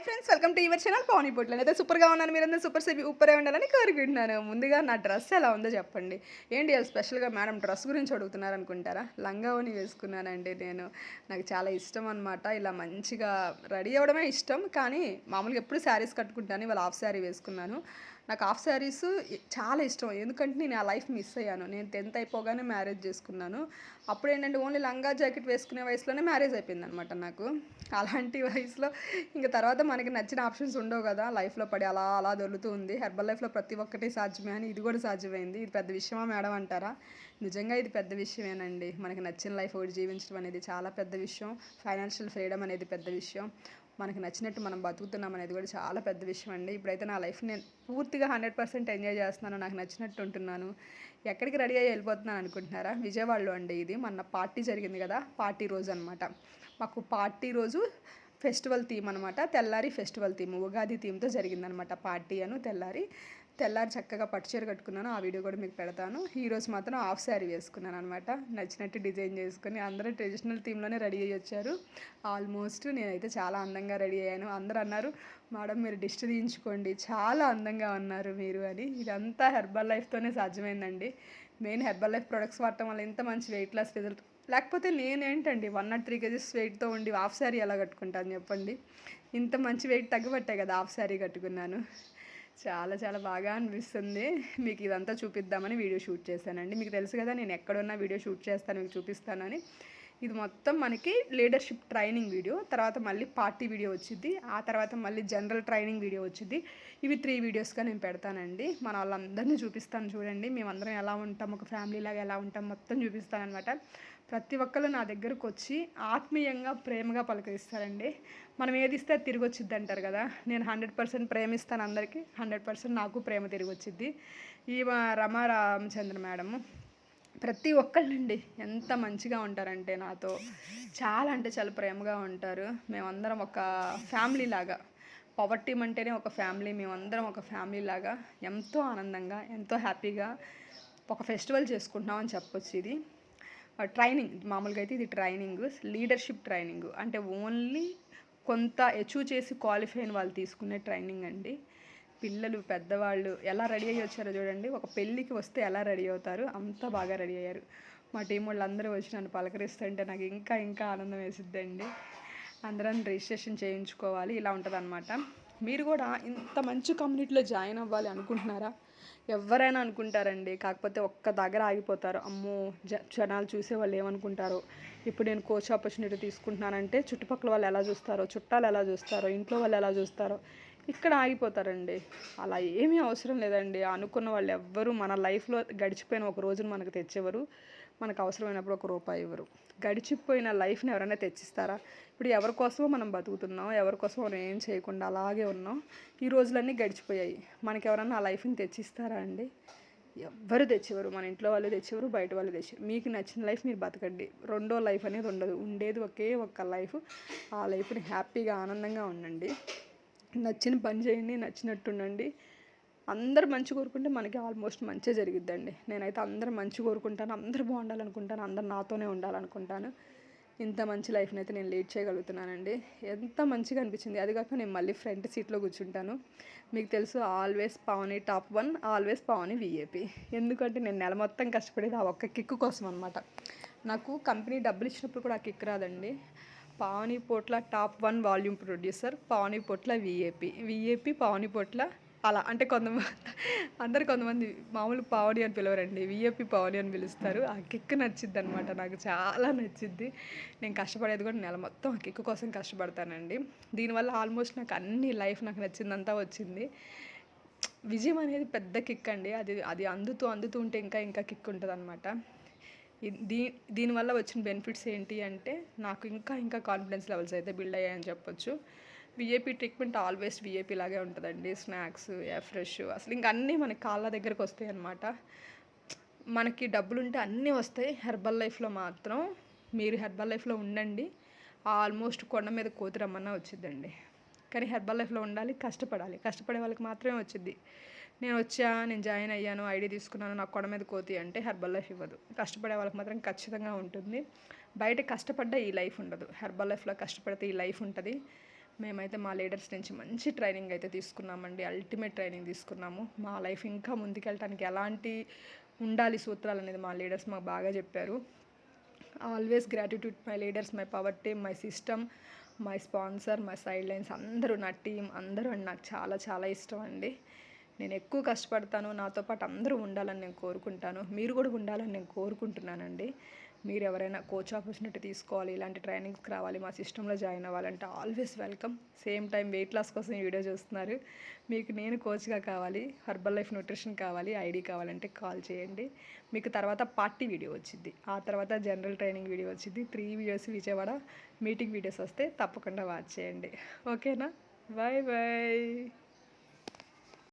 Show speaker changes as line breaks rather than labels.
Friends, welcome to your channel Pavani పొట్ల. నేనైతే సూపర్గా ఉన్నాను. మీరందరూ సూపరే ఉండాలని కోరుకుంటున్నాను. ముందుగా నా డ్రెస్ ఎలా ఉందో చెప్పండి. ఏంటి అది స్పెషల్గా మేడం డ్రెస్ గురించి అడుగుతున్నారు అనుకుంటారా? లంగా ఓణి వేసుకున్నానండి నేను. నాకు చాలా ఇష్టం అనమాట. ఇలా మంచిగా రెడీ అవ్వడమే ఇష్టం, కానీ మామూలుగా ఎప్పుడు శారీస్ కట్టుకుంటాను. ఇవాళ హాఫ్ శారీ వేసుకున్నాను. నాకు హాఫ్ శారీస్ చాలా ఇష్టం. ఎందుకంటే నేను ఆ లైఫ్ మిస్ అయ్యాను. నేను 10th అయిపోగానే మ్యారేజ్ చేసుకున్నాను. అప్పుడు ఏంటంటే ఓన్లీ లంగా జాకెట్ వేసుకునే వయసులోనే మ్యారేజ్ అయిపోయిందనమాట నాకు. అలాంటి వయసులో ఇంక తర్వాత మనకి నచ్చిన ఆప్షన్స్ ఉండవు కదా, లైఫ్లో పడి అలా అలా దొరుకుతూ ఉంది. హెర్బల్ లైఫ్లో ప్రతి ఒక్కటి సాధ్యమే అని ఇది కూడా సాధ్యమైంది. ఇది పెద్ద విషయమా మేడం అంటారా? నిజంగా ఇది పెద్ద విషయమేనండి. మనకి నచ్చిన లైఫ్ ఒకటి జీవించడం అనేది చాలా పెద్ద విషయం. ఫైనాన్షియల్ ఫ్రీడమ్ అనేది పెద్ద విషయం. మనకి నచ్చినట్టు మనం బతుకుతున్నాం అనేది కూడా చాలా పెద్ద విషయం అండి. ఇప్పుడైతే నా లైఫ్ నేను పూర్తిగా 100% ఎంజాయ్ చేస్తున్నాను. నాకు నచ్చినట్టు ఉంటున్నాను. ఎక్కడికి రెడీ అయ్యి వెళ్ళిపోతున్నాను అనుకుంటున్నారా? విజయవాడలో అండి. ఇది మొన్న పార్టీ జరిగింది కదా, పార్టీ రోజు అనమాట. మాకు పార్టీ రోజు ఫెస్టివల్ థీమ్ అనమాట. తెల్లారి ఫెస్టివల్ థీమ్, ఉగాది థీమ్తో జరిగిందనమాట పార్టీ. తెల్లారి చక్కగా పట్టుచీర కట్టుకున్నాను. ఆ వీడియో కూడా మీకు పెడతాను. ఈరోజు మాత్రం హాఫ్ శారీ వేసుకున్నాను అనమాట. నచ్చినట్టు డిజైన్ చేసుకుని అందరూ ట్రెడిషనల్ థీమ్లోనే రెడీ అయ్యి వచ్చారు. ఆల్మోస్ట్ నేనైతే చాలా అందంగా రెడీ అయ్యాను. అందరూ అన్నారు, మేడం మీరు దిష్టి తీయించుకోండి, చాలా అందంగా ఉన్నారు మీరు అని. ఇదంతా హెర్బల్ లైఫ్తోనే సాధ్యమైందండి. మెయిన్ హెర్బల్ లైఫ్ ప్రొడక్ట్స్ వాడటం వల్ల ఇంత మంచి వెయిట్ లాస్ రిజల్ట్. లేకపోతే నేనేంటండి 103 kgs వెయిట్తో ఉండి హాఫ్ శారీ ఎలా కట్టుకుంటాను చెప్పండి. ఇంత మంచి వెయిట్ తగ్గబట్టే కదా హాఫ్ శారీ కట్టుకున్నాను. చాలా చాలా బాగా అనిపిస్తుంది. మీకు ఇదంతా చూపిద్దామని వీడియో షూట్ చేశానండి. మీకు తెలుసు కదా నేను ఎక్కడున్నా వీడియో షూట్ చేస్తాను, మీకు చూపిస్తానని. ఇది మొత్తం మనకి లీడర్షిప్ ట్రైనింగ్ వీడియో, తర్వాత మళ్ళీ పార్టీ వీడియో వచ్చింది, ఆ తర్వాత మళ్ళీ జనరల్ ట్రైనింగ్ వీడియో వచ్చింది. ఇవి 3 వీడియోస్గా నేను పెడతానండి. మన వాళ్ళందరినీ చూపిస్తాను చూడండి. మేమందరం ఎలా ఉంటాం, ఒక ఫ్యామిలీ లాగా ఎలా ఉంటాం మొత్తం చూపిస్తాను అనమాట. ప్రతి ఒక్కరు నా దగ్గరకు వచ్చి ఆత్మీయంగా ప్రేమగా పలకరిస్తారండి. మనం ఏది ఇస్తే అది తిరిగి వచ్చిద్ది అంటారు కదా. నేను 100% ప్రేమిస్తాను అందరికీ, 100% నాకు ప్రేమ తిరిగి వచ్చిద్ది. ఈ రమా రామచంద్ర మేడము ప్రతి ఒక్కళ్ళండి ఎంత మంచిగా ఉంటారంటే నాతో, చాలా అంటే చాలా ప్రేమగా ఉంటారు. మేమందరం ఒక ఫ్యామిలీ లాగా. పవర్ టీమ్ అంటేనే ఒక ఫ్యామిలీ. మేమందరం ఒక ఫ్యామిలీ లాగా ఎంతో ఆనందంగా, ఎంతో హ్యాపీగా ఒక ఫెస్టివల్ చేసుకుంటున్నాం అని చెప్పొచ్చు. ఇది ట్రైనింగ్, మామూలుగా అయితే ఇది ట్రైనింగ్, లీడర్షిప్ ట్రైనింగ్. అంటే ఓన్లీ కొంత అచీవ్ చేసి క్వాలిఫై అయిన వాళ్ళు తీసుకునే ట్రైనింగ్ అండి. పిల్లలు, పెద్దవాళ్ళు ఎలా రెడీ అయ్యి వచ్చారో చూడండి. ఒక పెళ్ళికి వస్తే ఎలా రెడీ అవుతారు, అంత బాగా రెడీ అయ్యారు. మా టీం వాళ్ళు అందరూ వచ్చి నన్ను పలకరిస్తుంటే నాకు ఇంకా ఇంకా ఆనందం వేసిద్దండి. అందరం రిజిస్ట్రేషన్ చేయించుకోవాలి, ఇలా ఉంటుంది. మీరు కూడా ఇంత మంచి కమ్యూనిటీలో జాయిన్ అవ్వాలి అనుకుంటున్నారా? ఎవరైనా అనుకుంటారండి. కాకపోతే ఒక్క దగ్గర ఆగిపోతారు. అమ్మో జనాలు చూసే వాళ్ళు ఏమనుకుంటారో, ఇప్పుడు నేను కోచ్ ఆపర్చునిటీ తీసుకుంటున్నానంటే చుట్టుపక్కల వాళ్ళు ఎలా చూస్తారో, చుట్టాలు ఎలా చూస్తారో, ఇంట్లో వాళ్ళు ఎలా చూస్తారో, ఇక్కడ ఆగిపోతారండి. అలా ఏమీ అవసరం లేదండి. అనుకున్న వాళ్ళు ఎవ్వరూ మన లైఫ్లో గడిచిపోయిన ఒక రోజును మనకు తెచ్చేవారు, మనకు అవసరమైనప్పుడు ఒక రూపాయి ఇవ్వరు. గడిచిపోయిన లైఫ్ని ఎవరైనా తెచ్చిస్తారా? ఇప్పుడు ఎవరి కోసమో మనం బతుకుతున్నాం, ఎవరి కోసం మనం ఏం చేయకుండా అలాగే ఉన్నాం. ఈ రోజులన్నీ గడిచిపోయాయి. మనకి ఎవరన్నా ఆ లైఫ్ని తెచ్చిస్తారా అండి? ఎవ్వరు తెచ్చేవారు. మన ఇంట్లో వాళ్ళు తెచ్చేవారు, బయట వాళ్ళు తెచ్చేవారు. మీకు నచ్చిన లైఫ్ మీరు బతకండి. రెండో లైఫ్ అనేది ఉండదు. ఉండేది ఒకే ఒక్క లైఫ్. ఆ లైఫ్ని హ్యాపీగా ఆనందంగా ఉండండి. నచ్చిన పని చేయండి, నచ్చినట్టు ఉండండి. అందరు మంచి కోరుకుంటే మనకి ఆల్మోస్ట్ మంచిగా జరిగిద్దండి. నేనైతే అందరూ మంచి కోరుకుంటాను, అందరూ బాగుండాలనుకుంటాను, అందరు నాతోనే ఉండాలనుకుంటాను. ఇంత మంచి లైఫ్ని అయితే నేను లీడ్ చేయగలుగుతున్నానండి. ఎంత మంచిగా అనిపించింది. అది కాక నేను మళ్ళీ ఫ్రంట్ సీట్లో కూర్చుంటాను. మీకు తెలుసు, always Pavani top 1, always Pavani VAP. ఎందుకంటే నేను నెల మొత్తం కష్టపడేది ఆ ఒక్క కిక్కు కోసం అనమాట. నాకు కంపెనీ డబ్బులు ఇచ్చినప్పుడు కూడా ఆ కిక్ రాదండి. పావని పొట్ల టాప్ 1 వాల్యూమ్ ప్రొడ్యూసర్, పావని పొట్ల విఏపీ పావని పొట్ల. అలా అంటే కొంతమంది మామూలు పావని అని పిలవరండి, విఏపీ పావని అని పిలుస్తారు. ఆ కిక్ నచ్చిద్ది అనమాట, నాకు చాలా నచ్చిద్ది. నేను కష్టపడేది కూడా నెల మొత్తం ఆ కిక్ కోసం కష్టపడతానండి. దీనివల్ల ఆల్మోస్ట్ నాకు అన్ని లైఫ్ నాకు నచ్చిందంతా వచ్చింది. విజయం అనేది పెద్ద కిక్ అండి. అది అందుతూ ఉంటే ఇంకా ఇంకా కిక్ ఉంటుంది అనమాట. దీనివల్ల వచ్చిన బెనిఫిట్స్ ఏంటి అంటే, నాకు ఇంకా ఇంకా కాన్ఫిడెన్స్ లెవెల్స్ అయితే బిల్డ్ అయ్యాయని చెప్పొచ్చు. విఏపీ ట్రీట్మెంట్ ఆల్వేస్ విఏపీ లాగే ఉంటుందండి. స్నాక్స్, ఫ్రెష్, అసలు ఇంక అన్నీ మనకి కాళ్ళ దగ్గరకు వస్తాయి అన్నమాట. మనకి డబ్బులుంటే అన్నీ వస్తాయి. హెర్బల్ లైఫ్లో మాత్రం మీరు హెర్బల్ లైఫ్లో ఉండండి, ఆల్మోస్ట్ కొండ మీద కోతి రమ్మన్నా వచ్చిద్దండి. కానీ హెర్బల్ లైఫ్లో ఉండాలి, కష్టపడాలి. కష్టపడే వాళ్ళకి మాత్రమే వచ్చిద్ది. నేను జాయిన్ అయ్యాను, ఐడి తీసుకున్నాను, నాకు కొండ మీద కోతి అంటే హెర్బల్ లైఫ్ ఇవ్వదు. కష్టపడే వాళ్ళకి మాత్రం ఖచ్చితంగా ఉంటుంది. బయట కష్టపడ్డా ఈ లైఫ్ ఉండదు. హెర్బల్ లైఫ్లో కష్టపడితే ఈ లైఫ్ ఉంటుంది. మేమైతే మా లీడర్స్ నుంచి మంచి ట్రైనింగ్ అయితే తీసుకున్నామండి. అల్టిమేట్ ట్రైనింగ్ తీసుకున్నాము. మా లైఫ్ ఇంకా ముందుకెళ్ళటానికి ఎలాంటి ఉండాలి సూత్రాలు అనేది మా లీడర్స్ మాకు బాగా చెప్పారు. Always gratitude my leaders, my power team, my system, my sponsor, my side lines అందరూ నా టీం అందరూ అండి నాకు చాలా చాలా ఇష్టం అండి. నేను ఎక్కువ కష్టపడతాను, నాతో పాటు అందరూ ఉండాలని నేను కోరుకుంటాను. మీరు కూడా ఉండాలని నేను కోరుకుంటున్నానండి. మీరు ఎవరైనా కోచ్ ఆపర్చునిటీ తీసుకోవాలి, ఇలాంటి ట్రైనింగ్స్కి రావాలి, మా సిస్టంలో జాయిన్ అవ్వాలంటే always welcome. Same time weight loss కోసం ఈ వీడియో చూస్తున్నారు, మీకు నేను కోచ్గా కావాలి, హెర్బల్ లైఫ్ న్యూట్రిషన్ కావాలి, ఐడి కావాలంటే కాల్ చేయండి. మీకు తర్వాత పార్టీ వీడియో వచ్చింది, ఆ తర్వాత జనరల్ ట్రైనింగ్ వీడియో వచ్చింది, 3 వీడియోస్ విజయవాడ మీటింగ్ వీడియోస్ వస్తే తప్పకుండా వాచ్ చేయండి. ఓకేనా? Bye bye.